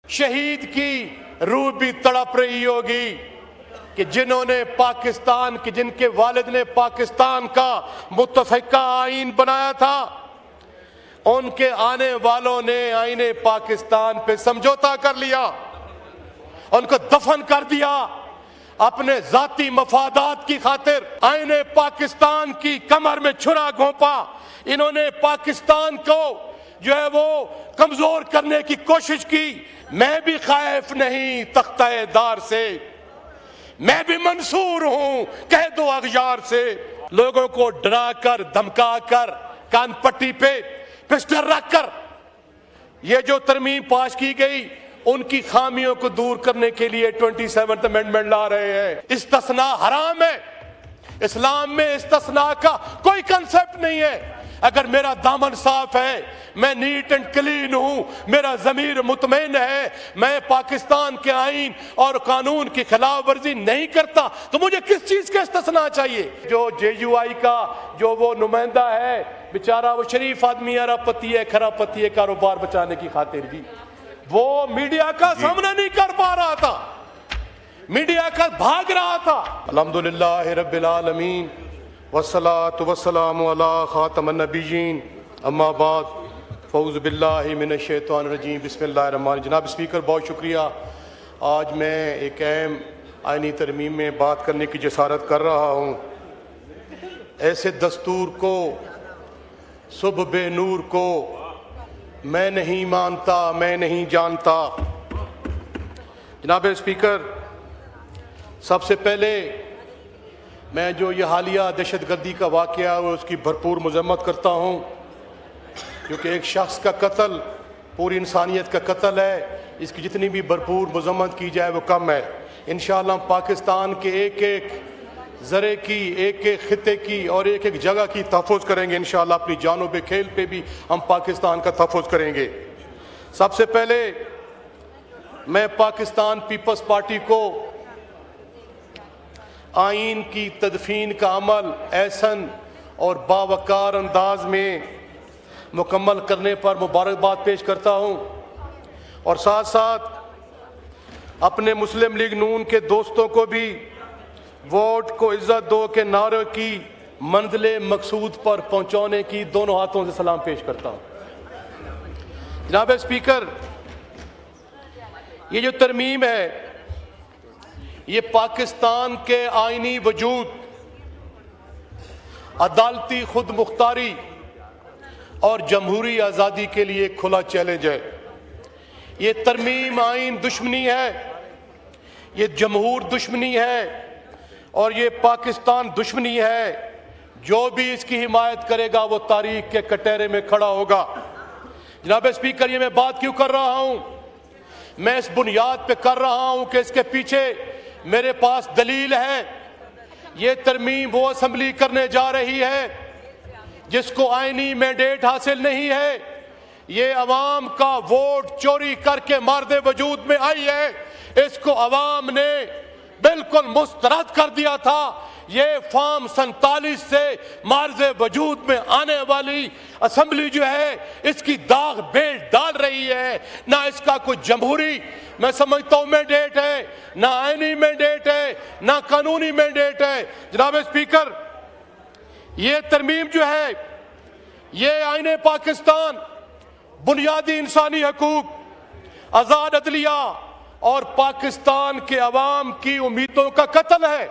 शहीद की रूह भी तड़प रही होगी कि जिन्होंने पाकिस्तान के, जिनके वालिद ने पाकिस्तान का मुत्तफ़िका आईन बनाया था, उनके आने वालों ने आईने पाकिस्तान पे समझौता कर लिया, उनको दफन कर दिया अपने जाती मफादात की खातिर। आईने पाकिस्तान की कमर में छुरा घोंपा। इन्होंने पाकिस्तान को जो है वो कमजोर करने की कोशिश की। मैं भी खैफ नहीं तख्ता-ए-दार से, मैं भी मंसूर हूं कह दो अगयार से। लोगों को डरा कर, धमका कर, कान पट्टी पे पिस्टल रखकर ये जो तरमीम पास की गई, उनकी खामियों को दूर करने के लिए 27th अमेंडमेंट ला रहे हैं। इस्तिस्ना हराम है। इस्लाम में इस्तिस्ना का कोई कंसेप्ट नहीं है। अगर मेरा दामन साफ है, मैं नीट एंड क्लीन हूं, मेरा ज़मीर मुतमईन है, मैं पाकिस्तान के आईन और कानून की खिलाफ वर्जी नहीं करता, तो मुझे किस चीज का इस्तिस्ना चाहिए? जो JUI का जो वो नुमाइंदा है, बेचारा वो शरीफ आदमी है, अरबपति है, खराबपति है, कारोबार बचाने की खातिर भी वो मीडिया का सामना नहीं कर पा रहा था, मीडिया का भाग रहा था। अल्हम्दुलिल्लाह रब्बिल आलमीन वस्सलातु वस्सलामु अला खातमन नबिय्यीन अम्मा बाद फ़ऊज़ु बिल्लाहि मिनश शैतानिर रजीम बिस्मिल्लाहिर रहमानिर रहीम। जनाब स्पीकर, बहुत शुक्रिया। आज मैं एक अहम आईनी तरमीम में बात करने की जसारत कर रहा हूँ। ऐसे दस्तूर को, सुबह बे नूर को मैं नहीं मानता, मैं नहीं जानता। जनाब स्पीकर, सबसे पहले मैं जो ये हालिया दहशतगर्दी का वाक़या है उसकी भरपूर मज़म्मत करता हूँ, क्योंकि एक शख्स का कत्ल पूरी इंसानियत का कत्ल है। इसकी जितनी भी भरपूर मज़म्मत की जाए वो कम है। इंशाअल्लाह हम पाकिस्तान के एक एक ज़रे की, एक एक ख़ित्ते की और एक एक जगह की तहफ़्फ़ुज़ करेंगे। इंशाअल्लाह अपनी जानों पे खेल पे भी हम पाकिस्तान का तहफ़्फ़ुज़ करेंगे। सबसे पहले मैं पाकिस्तान पीपल्स पार्टी को आईन की तदफीन का अमल एहसन और बावकार अंदाज में मुकम्मल करने पर मुबारकबाद पेश करता हूँ, और साथ साथ अपने मुस्लिम लीग नून के दोस्तों को भी वोट को इज्जत दो के नारे की मंजिले मकसूद पर पहुँचाने की दोनों हाथों से सलाम पेश करता हूँ। जनाब स्पीकर, ये जो तरमीम है ये पाकिस्तान के आईनी वजूद, अदालती खुद मुख्तारी और जमहूरी आज़ादी के लिए खुला चैलेंज है। ये तरमीम आईन दुश्मनी है, ये जमहूर दुश्मनी है और ये पाकिस्तान दुश्मनी है। जो भी इसकी हिमायत करेगा वो तारीख के कटहरे में खड़ा होगा। जनाब स्पीकर, ये मैं बात क्यों कर रहा हूँ? मैं इस बुनियाद पे कर रहा हूँ कि इसके पीछे मेरे पास दलील है। ये तरमीम वो असम्बली करने जा रही है जिसको आईनी मैंडेट हासिल नहीं है। ये अवाम का वोट चोरी करके मारदे वजूद में आई है। इसको अवाम ने बिल्कुल मुस्तरद कर दिया था। ये फॉर्म 47 से मार्ज़े वजूद में आने वाली असम्बली जो है इसकी दाग बेल डाल रही है। ना इसका कोई जमहूरी मैं समझता हूँ मैंडेट है, ना आईनी मैंडेट है, ना कानूनी मैंडेट है। जनाब स्पीकर, ये तरमीम जो है ये आईने पाकिस्तान, बुनियादी इंसानी हकूक, आज़ाद अदलिया और पाकिस्तान के अवाम की उम्मीदों का कत्ल है।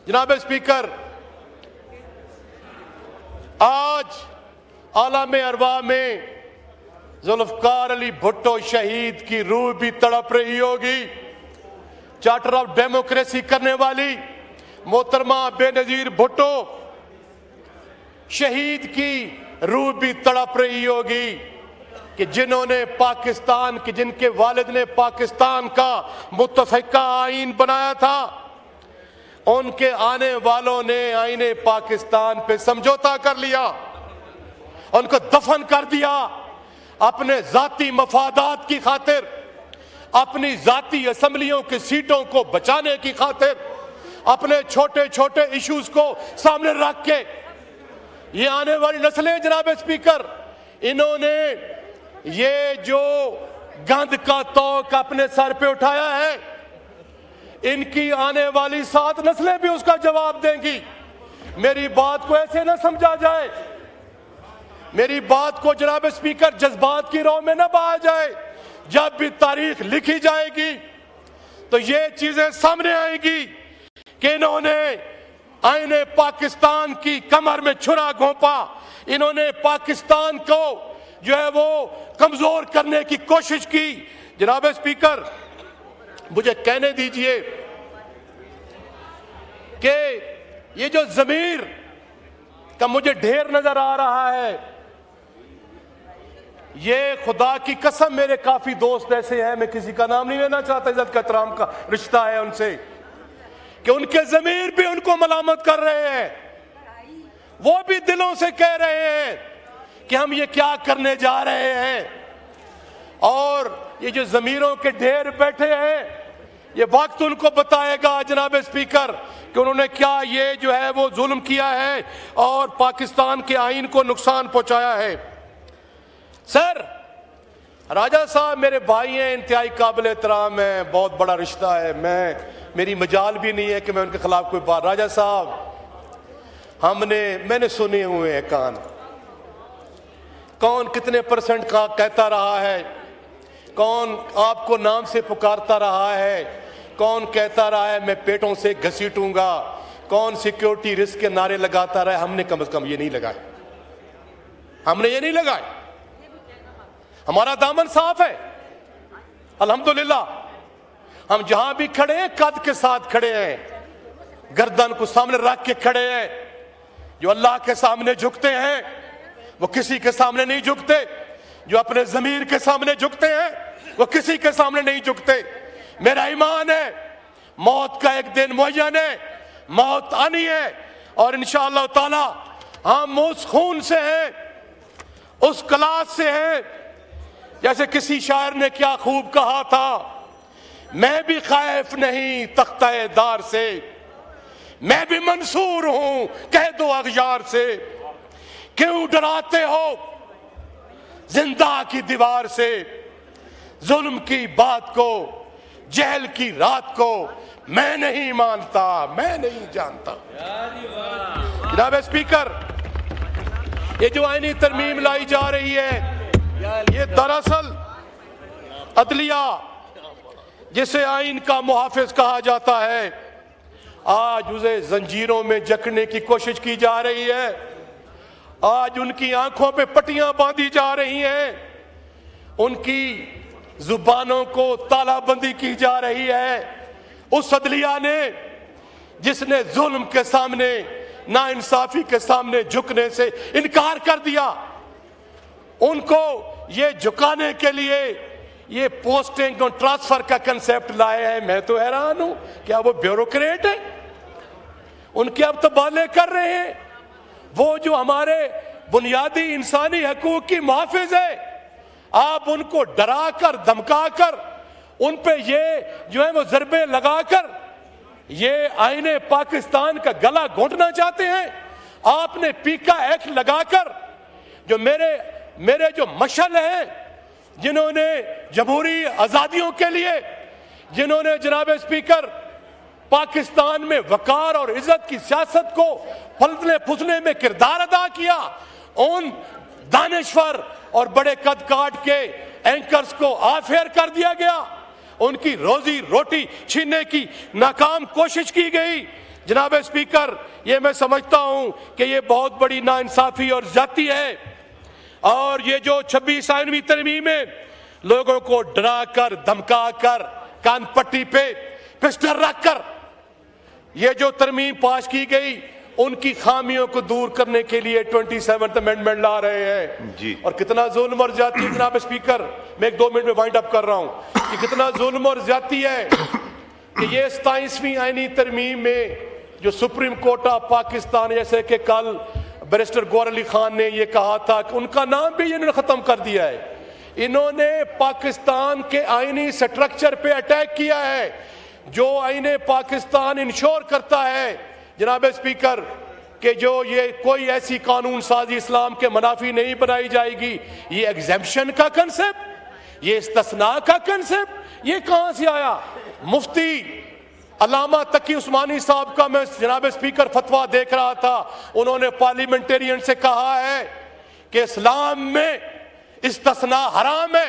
जनाब स्पीकर, आज आलम अरवा में जुल्फ़िकार अली भुट्टो शहीद की रूह भी तड़प रही होगी। चार्टर ऑफ डेमोक्रेसी करने वाली मोहतरमा बेनज़ीर भुट्टो शहीद की रूह भी तड़प रही होगी कि जिन्होंने पाकिस्तान के, जिनके वालिद ने पाकिस्तान का मुत्तफ़िका आईन बनाया था, उनके आने वालों ने आईने पाकिस्तान पे समझौता कर लिया, उनको दफन कर दिया अपने जाती मफादात की खातिर, अपनी जाती असम्बलियों की सीटों को बचाने की खातिर, अपने छोटे छोटे इश्यूज को सामने रख के। ये आने वाली नस्लें, जनाब स्पीकर, इन्होंने ये जो गंद का तोक अपने सर पे उठाया है। इनकी आने वाली 7 नस्लें भी उसका जवाब देंगी। मेरी बात को ऐसे ना समझा जाए, मेरी बात को जनाब स्पीकर जज्बात की राह में ना बहाया जाए। जब भी तारीख लिखी जाएगी तो ये चीजें सामने आएगी कि इन्होंने आईने पाकिस्तान की कमर में छुरा घोंपा, इन्होंने पाकिस्तान को जो है वो कमजोर करने की कोशिश की। जनाब स्पीकर, मुझे कहने दीजिए कि ये जो ज़मीर का मुझे ढेर नजर आ रहा है, ये खुदा की कसम मेरे काफी दोस्त ऐसे हैं, मैं किसी का नाम नहीं लेना चाहता, इज्जत का एहतराम का रिश्ता है उनसे, कि उनके ज़मीर भी उनको मलामत कर रहे हैं। वो भी दिलों से कह रहे हैं कि हम ये क्या करने जा रहे हैं। और ये जो ज़मीरों के ढेर बैठे हैं, ये वक्त उनको बताएगा जनाब स्पीकर कि उन्होंने क्या ये जो है वो जुल्म किया है और पाकिस्तान के आईन को नुकसान पहुंचाया है। सर, राजा साहब मेरे भाई हैं, इंतहाई काबिल एहतराम है, बहुत बड़ा रिश्ता है, मेरी मजाल भी नहीं है कि मैं उनके खिलाफ कोई बात। राजा साहब, मैंने सुने हुए हैं कान, कौन कितने % का कहता रहा है, कौन आपको नाम से पुकारता रहा है, कौन कहता रहा है मैं पेटों से घसीटूंगा, कौन सिक्योरिटी रिस्क के नारे लगाता रहा है। हमने कम से कम ये नहीं लगाए, हमने ये नहीं लगाए। हमारा दामन साफ है अल्हम्दुलिल्लाह। हम जहां भी खड़े हैं कद के साथ खड़े हैं, गर्दन को सामने रख के खड़े हैं। जो अल्लाह के सामने झुकते हैं वो किसी के सामने नहीं झुकते, जो अपने ज़मीर के सामने झुकते हैं वो किसी के सामने नहीं झुकते। मेरा ईमान है मौत का एक दिन मुअय्यन है, मौत आनी है, और इंशाअल्लाह ताला हम उस खून से हैं, उस क्लास से हैं। जैसे किसी शायर ने क्या खूब कहा था, मैं भी खैफ नहीं तख्ते दार से, मैं भी मंसूर हूं कह दो अगयार से, क्यों डराते हो जिंदा की दीवार से, जुल्म की बात को जहल की रात को मैं नहीं मानता, मैं नहीं जानता। जनाब स्पीकर, ये जो आईनी तरमीम लाई जा रही है, ये दरअसल अदलिया जिसे आइन का मुहाफिज कहा जाता है, आज उसे जंजीरों में जकड़ने की कोशिश की जा रही है। आज उनकी आंखों पे पट्टियां बांधी जा रही हैं, उनकी जुबानों को तालाबंदी की जा रही है। उस अदलिया ने जिसने जुल्म के सामने, नाइंसाफी के सामने झुकने से इनकार कर दिया, उनको ये झुकाने के लिए ये पोस्टिंग और ट्रांसफर का कंसेप्ट लाए हैं। मैं तो हैरान हूं, क्या वो ब्यूरोक्रेट है? उनके अब तबादले कर रहे हैं। वो जो हमारे बुनियादी इंसानी हकूक की मुहाफिज है, आप उनको डरा कर धमका कर उन पे ये जो है वो जरबे लगाकर ये आईने पाकिस्तान का गला घोंटना चाहते हैं। आपने पीका एक्ट लगाकर जो मेरे जो मशल हैं, जिन्होंने जमहूरी आजादियों के लिए, जिन्होंने जनाब स्पीकर पाकिस्तान में वकार और इज्जत की सियासत को फलने फुसने में किरदार अदा किया, उन दानिश्वर और बड़े कद काट के एंकर्स को आफेयर कर दिया गया, उनकी रोजी रोटी छीनने की नाकाम कोशिश की गई। जनाब स्पीकर, ये मैं समझता हूं कि ये बहुत बड़ी नाइंसाफी और ज्यादती है। और ये जो 26 आईनवी तरमीम में लोगों को डरा कर धमका कर कान पट्टी पे पिस्टल रखकर ये जो तरमीम पास की गई, उनकी खामियों को दूर करने के लिए 27th अमेंडमेंट ला रहे हैं जी। और कितना जुल्म और ज्यादती है जनाब स्पीकर, मैं 1-2 मिनट में वाइंड अप कर रहा हूं कि कितना जुल्म और ज्यादती है कि ये 27वीं आईनी तरमीम में जो सुप्रीम कोर्ट ऑफ पाकिस्तान, जैसे कि कल बैरिस्टर गौहर अली खान ने ये कहा था कि उनका नाम भी इन्होंने खत्म कर दिया है। इन्होंने पाकिस्तान के आईनी स्ट्रक्चर पे अटैक किया है, जो आईने पाकिस्तान इंश्योर करता है जनाब स्पीकर कि जो ये कोई ऐसी कानून साजी इस्लाम के मुनाफी नहीं बनाई जाएगी। ये एग्जेम्पशन का कंसेप्ट, ये इस्तिस्ना का कंसेप्ट ये कहां से आया? मुफ्ती अल्लामा तकी उस्मानी साहब का मैं जनाब स्पीकर फतवा देख रहा था, उन्होंने पार्लियामेंटेरियन से कहा है कि इस्लाम में इस्तिस्ना हराम है,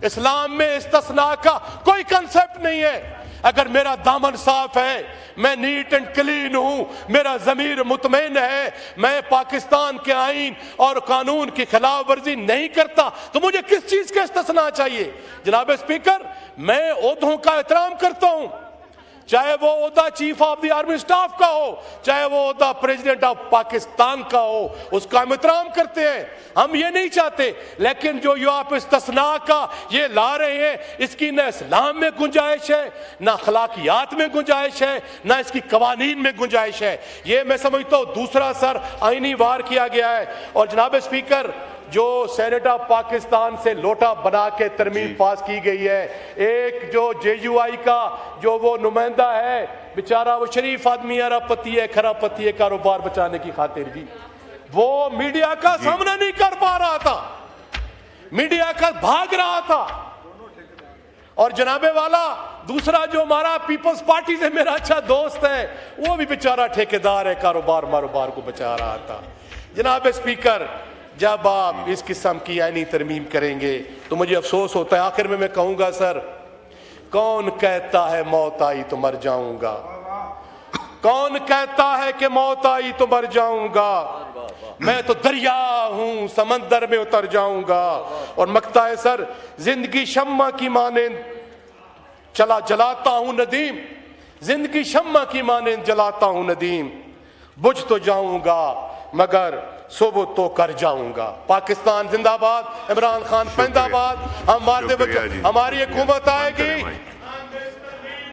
इस्लाम में इस्तिस्ना का कोई कंसेप्ट नहीं है। अगर मेरा दामन साफ है, मैं नीट एंड क्लीन हूं, मेरा ज़मीर मुतमईन है, मैं पाकिस्तान के आईन और कानून की खिलाफ वर्जी नहीं करता, तो मुझे किस चीज का इस्तिस्ना चाहिए? जनाब स्पीकर, मैं ओहदों का एहतराम करता हूं, चाहे वो ओहदा chief of the army staff का हो, चाहे वो ओहदा प्रेसिडेंट ऑफ पाकिस्तान का हो, उसका हम एहतराम करते हैं, हम ये नहीं चाहते। लेकिन जो ये आप इस्तिस्ना का ये ला रहे हैं, इसकी न इस्लाम में गुंजाइश है, न अखलाकियात में गुंजाइश है, न इसकी कवानीन में गुंजाइश है। ये मैं समझता हूँ दूसरा सर आईनी वार किया गया है। और जनाब स्पीकर, जो सेनेट ऑफ पाकिस्तान से लोटा बना के तरमीम पास की गई है, एक जो JUI का जो वो नुमाइंदा है बेचारा, वो शरीफ आदमी अरबपति है, खराबपति है, कारोबार बचाने की खातिर भी वो मीडिया का सामना नहीं कर पा रहा था, मीडिया का भाग रहा था। और जनाबे वाला दूसरा जो हमारा पीपल्स पार्टी से मेरा अच्छा दोस्त है, वो भी बेचारा ठेकेदार है, कारोबार मारोबार को बचा रहा था। जनाब स्पीकर, जब आप इस किस्म की आईनी तरमीम करेंगे तो मुझे अफसोस होता है। आखिर में मैं कहूंगा सर, कौन कहता है मौत आई तो मर जाऊंगा? कौन कहता है कि मौत आई तो मर जाऊंगा? मैं तो दरिया हूं, समंदर में उतर जाऊंगा। और मकता है सर, जिंदगी शम्मा की मानेंद चला जलाता हूं नदीम, जिंदगी शम्मा की मानेंद जलाता हूं नदीम, बुझ तो जाऊंगा मगर सुबह तो कर जाऊंगा। पाकिस्तान जिंदाबाद, इमरान खान जिंदाबाद। हमारी हुकूमत आएगी